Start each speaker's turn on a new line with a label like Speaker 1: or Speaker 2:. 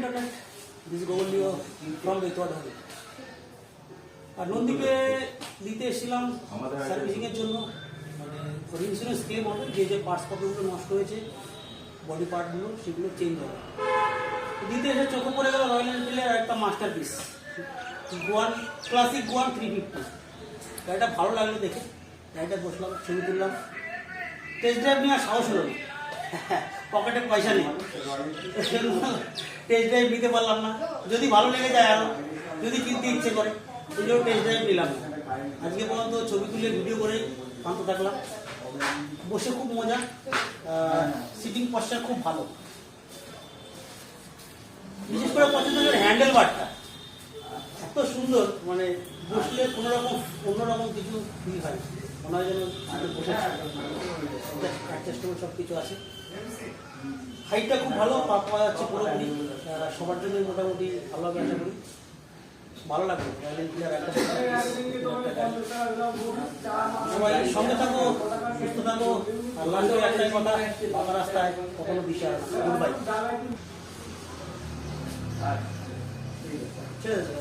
Speaker 1: internet. This is Gogol Leo from Betwadhari. আর নন্দীকে দিতে এসেছিলাম servicing এর জন্য, মানে ইন্স্যুরেন্স ক্লেম হবে, যে যে পার্টস পত্রগুলো নষ্ট হয়েছে বডি পার্টগুলো সেগুলো চেঞ্জ হবে। দিতে এসে চোখে পড়ে গেল রয়্যাল এনফিল্ডের একটা master piece Goan classic Goan 350। গাড়িটা ভালো লাগলো দেখে, গাড়িটা বসলাম, ছবি তুললাম। টেস্ট ড্রাইভ নেওয়ার সাহস হলো না, পকেটে পয়সা নেই, টেস্ট ড্রাইভ নিতে পারলাম না। যদি ভালো লেগে যায় আরো, যদি কিনতে ইচ্ছে করে, এই জন্য টেস্ট ড্রাইভ নিলাম। আজকে পর্যন্ত ছবি তুলে ভিডিও করে শান্ত থাকলাম। বসে খুব মজা, সিটিং পশ্চার খুব ভালো। বিশেষ করে পছন্দ হলো হ্যান্ডেল বারটা, এত সুন্দর, মানে বসলে অন্যরকম কিছু ফিল হয়, মনে হয় যেন বসে অ্যাডজাস্টেবল সব কিছু আছে। হাইটটা খুব ভালো, পাওয়া যাচ্ছে পুরোপুরি, সবার জন্য মোটামুটি ভালো হবে আশা করি। ভালো লাগবে সবাই সঙ্গে থাকো, সুস্থ থাকো। আর লাস্টে একটাই কথা, আমার রাস্তায় কখনো বিশ্বাস গুড বাই। ঠিক আছে।